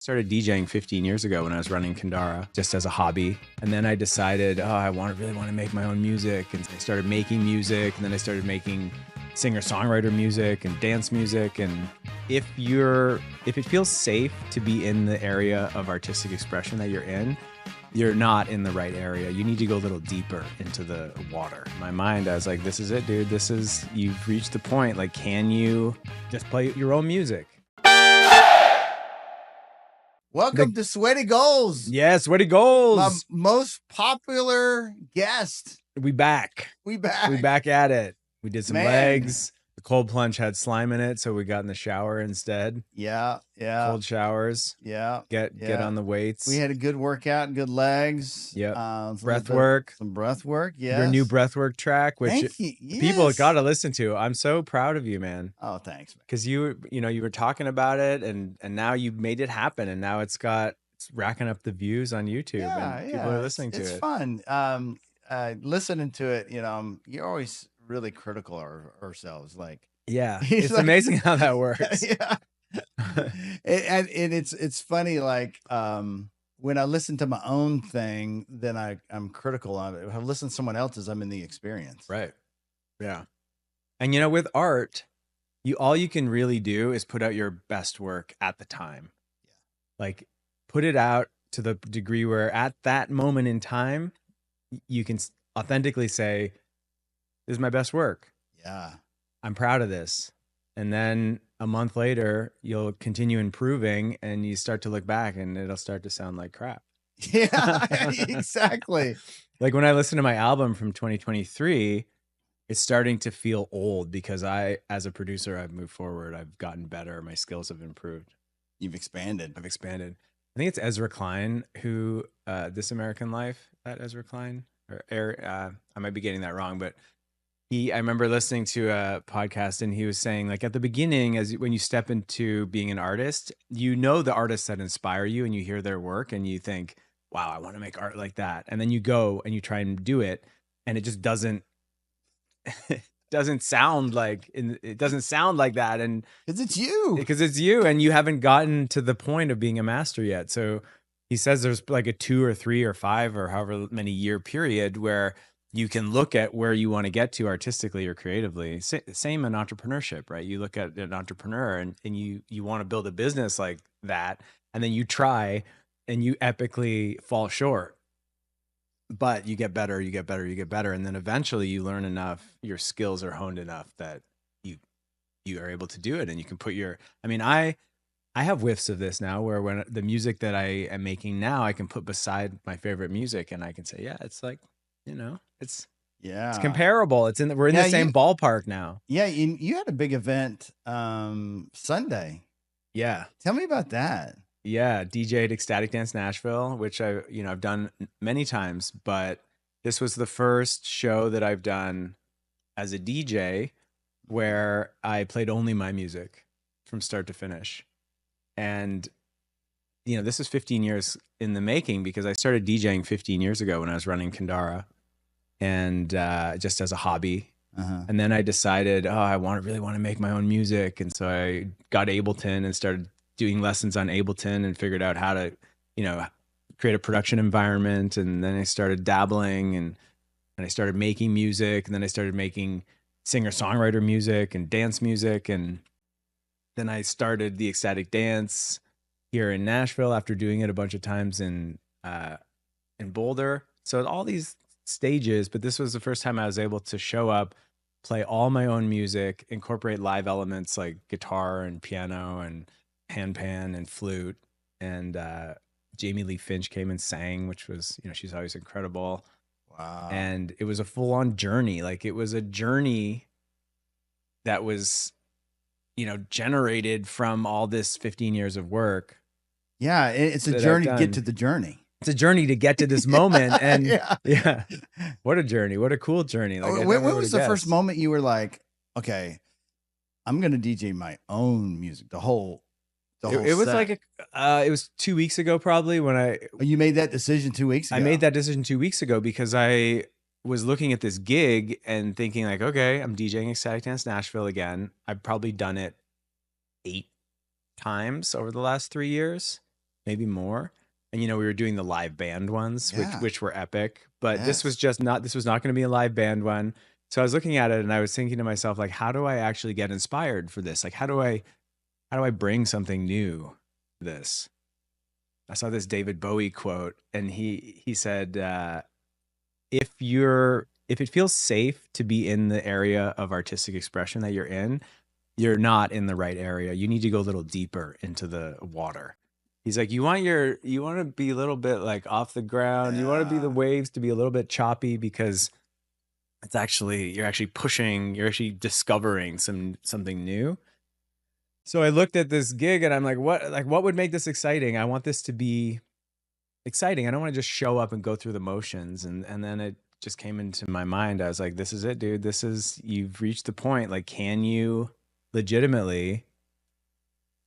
Started DJing 15 years ago when I was running Kandara just as a hobby. And then I decided, oh, I really want to make my own music. And I started making music, and then I started making singer-songwriter music and dance music. And if it feels safe to be in the area of artistic expression that you're in, you're not in the right area. You need to go a little deeper into the water. In my mind, I was like, this is it, dude. You've reached the point. Like, can you just play your own music? Welcome to Sweaty Goals. Yeah, Sweaty Goals. My most popular guest. We back at it. We did some legs. The cold plunge had slime in it, so we got in the shower instead. Yeah. Cold showers. Yeah. Get on the weights. We had a good workout and good legs. Yep. Breath work. Some breath work. Yes. Your new breath work track, which Thank you. Yes. People got to listen to. I'm so proud of you, man. Oh, thanks, man. Because you were talking about it, and now you made it happen, and now it's racking up the views on YouTube, and people are listening to it. It's fun. Listening to it, you're always really critical of ourselves. Like, yeah, it's like, amazing how that works. Yeah. and it's funny, like, when I listen to my own thing, then I'm critical of it. If I listen to someone else's, I'm in the experience. Right. Yeah. And with art, all you can really do is put out your best work at the time. Yeah. Like, put it out to the degree where at that moment in time, you can authentically say, this is my best work. Yeah. I'm proud of this. And then a month later, you'll continue improving, and you start to look back, and it'll start to sound like crap. Yeah, exactly. Like when I listen to my album from 2023, it's starting to feel old because as a producer, I've moved forward. I've gotten better. My skills have improved. You've expanded. I've expanded. I think it's Ezra Klein who, This American Life, that Ezra Klein, or I might be getting that wrong, but I remember listening to a podcast, and he was saying, like, at the beginning, when you step into being an artist, the artists that inspire you, and you hear their work and you think, wow, I want to make art like that. And then you go and you try and do it, and it just doesn't sound like that. And because it's you and you haven't gotten to the point of being a master yet. So he says there's like a 2 or 3 or 5 or however many year period where you can look at where you want to get to artistically or creatively. Same in entrepreneurship, right? You look at an entrepreneur and you want to build a business like that, and then you try and you epically fall short. But you get better, and then eventually you learn enough, your skills are honed enough that you are able to do it, and you can put I have whiffs of this now, where when the music that I am making now, I can put beside my favorite music, and I can say, yeah, it's like, it's comparable. We're in the same ballpark now. Yeah, you had a big event Sunday. Yeah, tell me about that. Yeah, DJed Ecstatic Dance Nashville, which I've done many times, but this was the first show that I've done as a DJ where I played only my music from start to finish. And this is 15 years in the making, because I started DJing 15 years ago when I was running Kandara, and just as a hobby. And then I decided, oh, I really want to make my own music, and so I got Ableton and started doing lessons on Ableton and figured out how to, create a production environment. And then I started dabbling, and I started making music, and then I started making singer-songwriter music and dance music. And then I started the ecstatic dance here in Nashville after doing it a bunch of times in Boulder. So all these stages, but this was the first time I was able to show up, play all my own music, incorporate live elements like guitar and piano and handpan and flute. And Jamie Lee Finch came and sang, which was, she's always incredible. Wow. And it was a full-on journey. Like, it was a journey that was, generated from all this 15 years of work. Yeah, it's a journey to get to the journey. It's a journey to get to this moment. And yeah. What a journey. What a cool journey. Like, when was the first moment you were like, okay, I'm going to DJ my own music, the whole it was set? Like it was 2 weeks ago, probably, when you made that decision 2 weeks ago. I made that decision 2 weeks ago because I was looking at this gig and thinking, like, okay, I'm DJing Ecstatic Dance Nashville again. I've probably done it 8 times over the last 3 years. maybe more. And we were doing the live band ones, Yeah. which were epic. But this was Yes. just not. This was not going to be a live band one. So I was looking at it and I was thinking to myself, like, how do I actually get inspired for this? Like, how do I bring something new to this? I saw this David Bowie quote, and he said, if it feels safe to be in the area of artistic expression that you're not in the right area. You need to go a little deeper into the water. He's like, you want to be a little bit like off the ground. You want to be the Yeah. waves to be a little bit choppy because you're actually pushing, you're actually discovering something new. So I looked at this gig and I'm like, what would make this exciting? I want this to be exciting. I don't want to just show up and go through the motions. And then it just came into my mind. I was like, this is it, dude. You've reached the point. Like, can you legitimately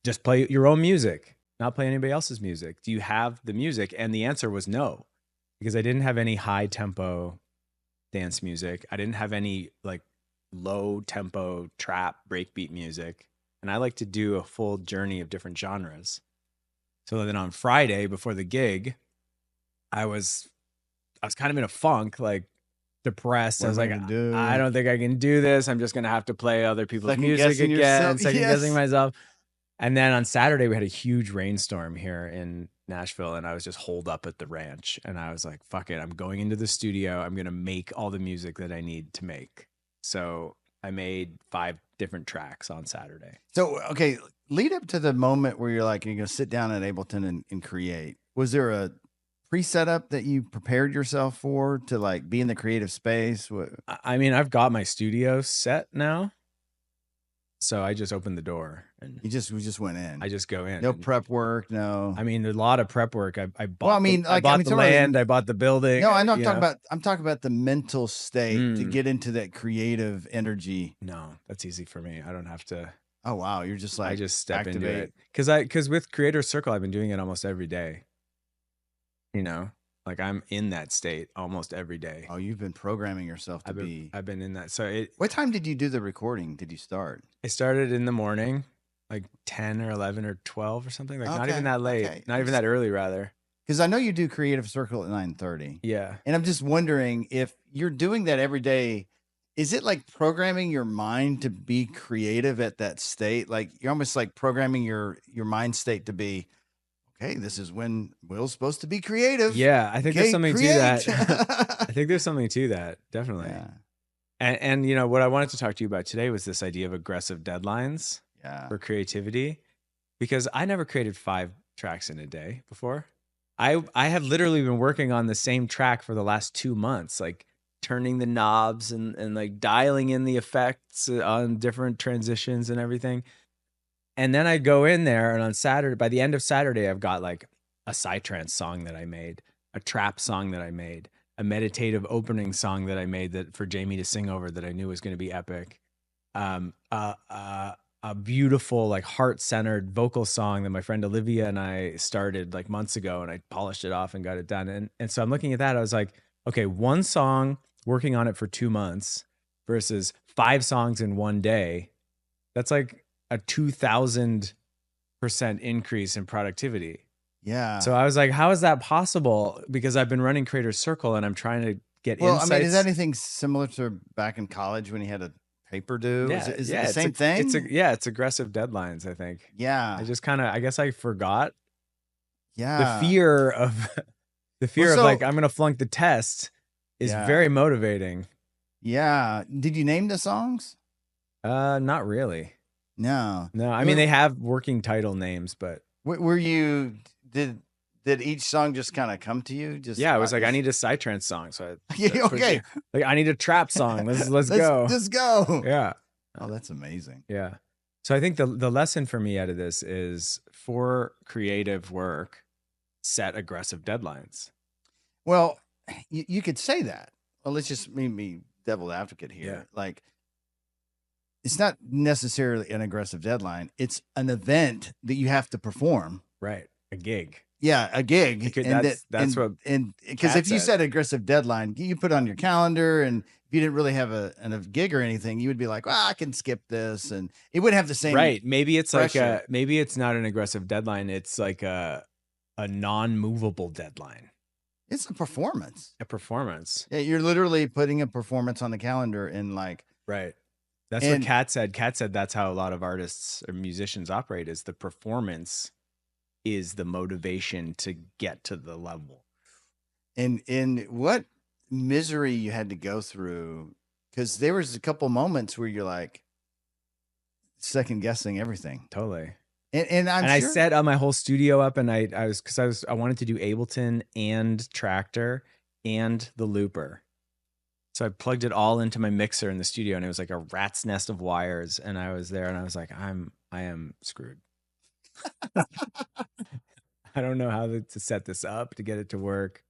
just play your own music, not play anybody else's music? Do you have the music? And the answer was no, because I didn't have any high tempo dance music. I didn't have any like low tempo trap breakbeat music. And I like to do a full journey of different genres. So then on Friday before the gig, I was kind of in a funk, like depressed. What I was am I like, gonna I do? don't think I can do this. I'm just gonna have to play other people's Second music guessing again, yourself. second guessing Yes. myself. And then on Saturday we had a huge rainstorm here in Nashville, and I was just holed up at the ranch. And I was like, fuck it, I'm going into the studio. I'm gonna make all the music that I need to make. So I made 5 different tracks on Saturday. So, okay, lead up to the moment where you're like, you're going to sit down at Ableton and create. Was there a pre-setup that you prepared yourself for to like be in the creative space? I mean, I've got my studio set now. So I just opened the door and we just went in. I just go in. No and, prep work. No. I mean, a lot of prep work. I bought. Well, I mean, I like, bought the sorry, land. I bought the building. no, I'm not you talking know. about. I'm talking about the mental state to Mm, get into that creative energy. no, that's easy for me. I don't have to. Oh wow, you're just I like just step into activate. it because with Creator Circle, I've been doing it almost every day. Like I'm in that state almost every day. Oh, you've been programming yourself to be. I've been in that. So What time did you do the recording? Did you start? it started in the morning, like 10 or 11 or 12 or something. Like not even Okay, that late, okay. not even that early, rather. Because I know you do Creative Circle at 9:30. Yeah. And I'm just wondering if you're doing that every day, is it like programming your mind to be creative at that state? Like you're almost like programming your mind state to be, okay, this is when Will's supposed to be creative. Yeah, I think there's Okay, something to create. that. I think there's something to that, definitely. Yeah. And what I wanted to talk to you about today was this idea of aggressive deadlines Yeah. for creativity, because I never created 5 tracks in a day before. I have literally been working on the same track for the last 2 months, like turning the knobs and like dialing in the effects on different transitions and everything. And then I go in there, and on Saturday, by the end of Saturday, I've got like a psytrance song that I made, a trap song that I made, a meditative opening song that I made that for Jamie to sing over that I knew was going to be epic. A beautiful, like heart-centered vocal song that my friend Olivia and I started like months ago, and I polished it off and got it done. And so I'm looking at that. I was like, okay, one song, working on it for 2 months versus 5 songs in one day. That's like a 2,000% increase in productivity. Yeah. So I was like, how is that possible? Because I've been running Creator Circle and I'm trying to get well, insights. I mean, is that anything similar to back in college when you had a paper due? Yeah, Is it the same thing? It's aggressive deadlines, I think. Yeah. I just kind of, I guess I forgot Yeah. the fear of like, I'm going to flunk the test is very motivating. Yeah. Did you name the songs? Not really. No. No, I mean, they have working title names, but were you, did each song just kind of come to you? Just yeah, I was like, I need a psytrance song. So okay. Like I need a trap song. Let's go. Just go. Yeah. Oh, that's amazing. Yeah. So I think the lesson for me out of this is, for creative work, set aggressive deadlines. Well, you could say that. Well, let's just be devil advocate here. Yeah. Like, it's not necessarily an aggressive deadline. It's an event that you have to perform. Right. A gig. Yeah, a gig. That's what. And because if you set an aggressive deadline, you put on your calendar, and if you didn't really have a gig or anything, you would be like, well, I can skip this, and it wouldn't have the same. Right. Maybe it's pressure. maybe it's not an aggressive deadline. It's like a non-movable deadline, It's a performance. a performance. Yeah, you're literally putting a performance on the calendar and like, Right. That's what and Kat said. Kat said that's how a lot of artists or musicians operate, is the performance is the motivation to get to the level. and what misery you had to go through, because there was a couple moments where you're like second guessing everything. Totally. And I'm And sure I set up my whole studio up, and I wanted to do Ableton and Tractor and the looper. So I plugged it all into my mixer in the studio, and it was like a rat's nest of wires. And I was there, and I was like, I am screwed. I don't know how to set this up to get it to work.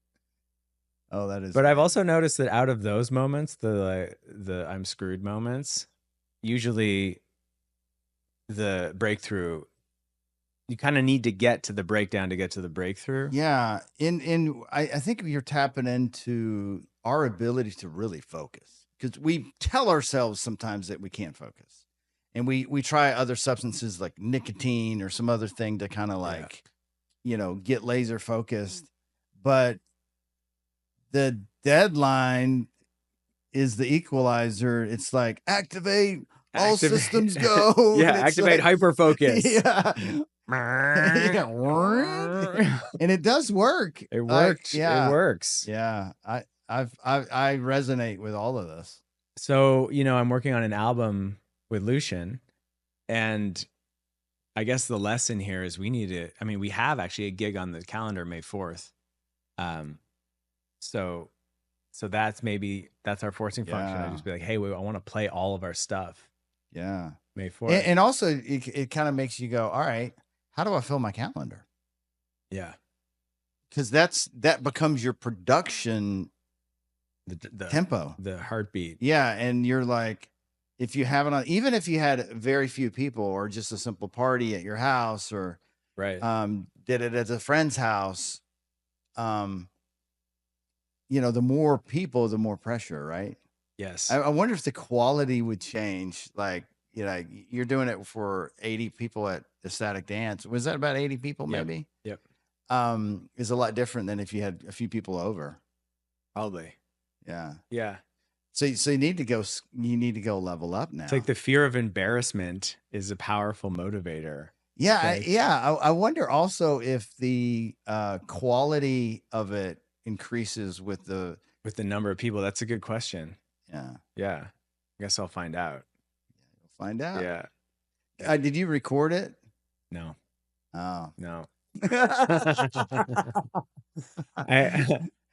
Oh, that is. But I've also noticed that out of those moments, the I'm screwed moments, usually the breakthrough, you kind of need to get to the breakdown to get to the breakthrough. Yeah. I think you're tapping into our ability to really focus, because we tell ourselves sometimes that we can't focus, and we try other substances like nicotine or some other thing to kind of like, get laser focused. But the deadline is the equalizer. It's like activate all systems go. Yeah, and it's activate like, hyper focus. Yeah. And it does work. It worked. Yeah. It works. Yeah. I resonate with all of this. So, I'm working on an album with Lucian, and I guess the lesson here is we have actually a gig on the calendar May 4th. So that's our forcing function. I just be like, hey, I want to play all of our stuff. Yeah. May 4th. And also it kind of makes you go, all right, how do I fill my calendar? Yeah. Because that becomes your production the tempo, the heartbeat. Yeah. And you're like, if you have it on, even if you had very few people or just a simple party at your house, or right, did it at a friend's house, the more people, the more pressure, right? Yes. I wonder if the quality would change. Like, you're doing it for 80 people at Ecstatic Dance. Was that about 80 people maybe? Yep. Is a lot different than if you had a few people over. Probably. Yeah. Yeah. So you need to go level up now. It's like the fear of embarrassment is a powerful motivator. Yeah. Like, I wonder also if the quality of it increases with the number of people. That's a good question. Yeah. Yeah. I guess I'll find out. You'll find out. Yeah. Did you record it? No. Oh. No.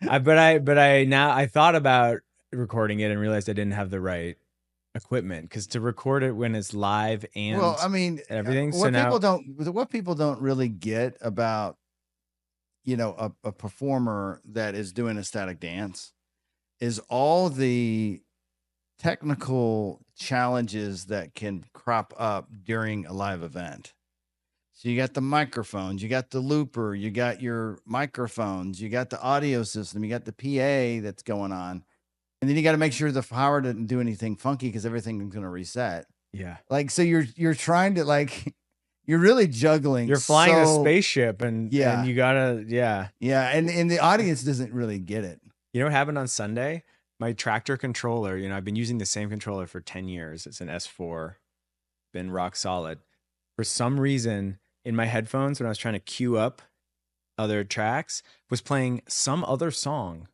I thought about recording it and realized I didn't have the right equipment, because to record it when it's live and everything. What people don't really get about, a performer that is doing ecstatic dance is all the technical challenges that can crop up during a live event. So you got the microphones, you got the looper, you got your microphones, you got the audio system, you got the PA that's going on. And then you got to make sure the power didn't do anything funky, because everything is going to reset. Yeah. Like, so you're trying to, like, you're really juggling. You're flying a spaceship, and you gotta, Yeah. And the audience doesn't really get it. You know what happened on Sunday? My Tractor controller, I've been using the same controller for 10 years. It's an S4, been rock solid. For some reason, in my headphones, when I was trying to queue up other tracks, was playing some other song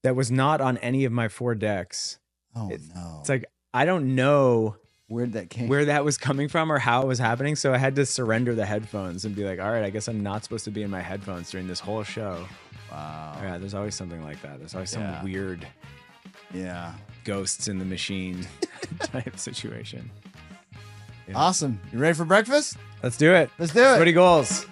that was not on any of my 4 decks. Oh, no. It's like, I don't know where that was coming from or how it was happening. So I had to surrender the headphones and be like, all right, I guess I'm not supposed to be in my headphones during this whole show. Wow. Yeah, there's always something like that. There's always some weird ghosts in the machine type situation. Yeah. Awesome. You ready for breakfast? Let's do it. Let's do it. Sweaty goals.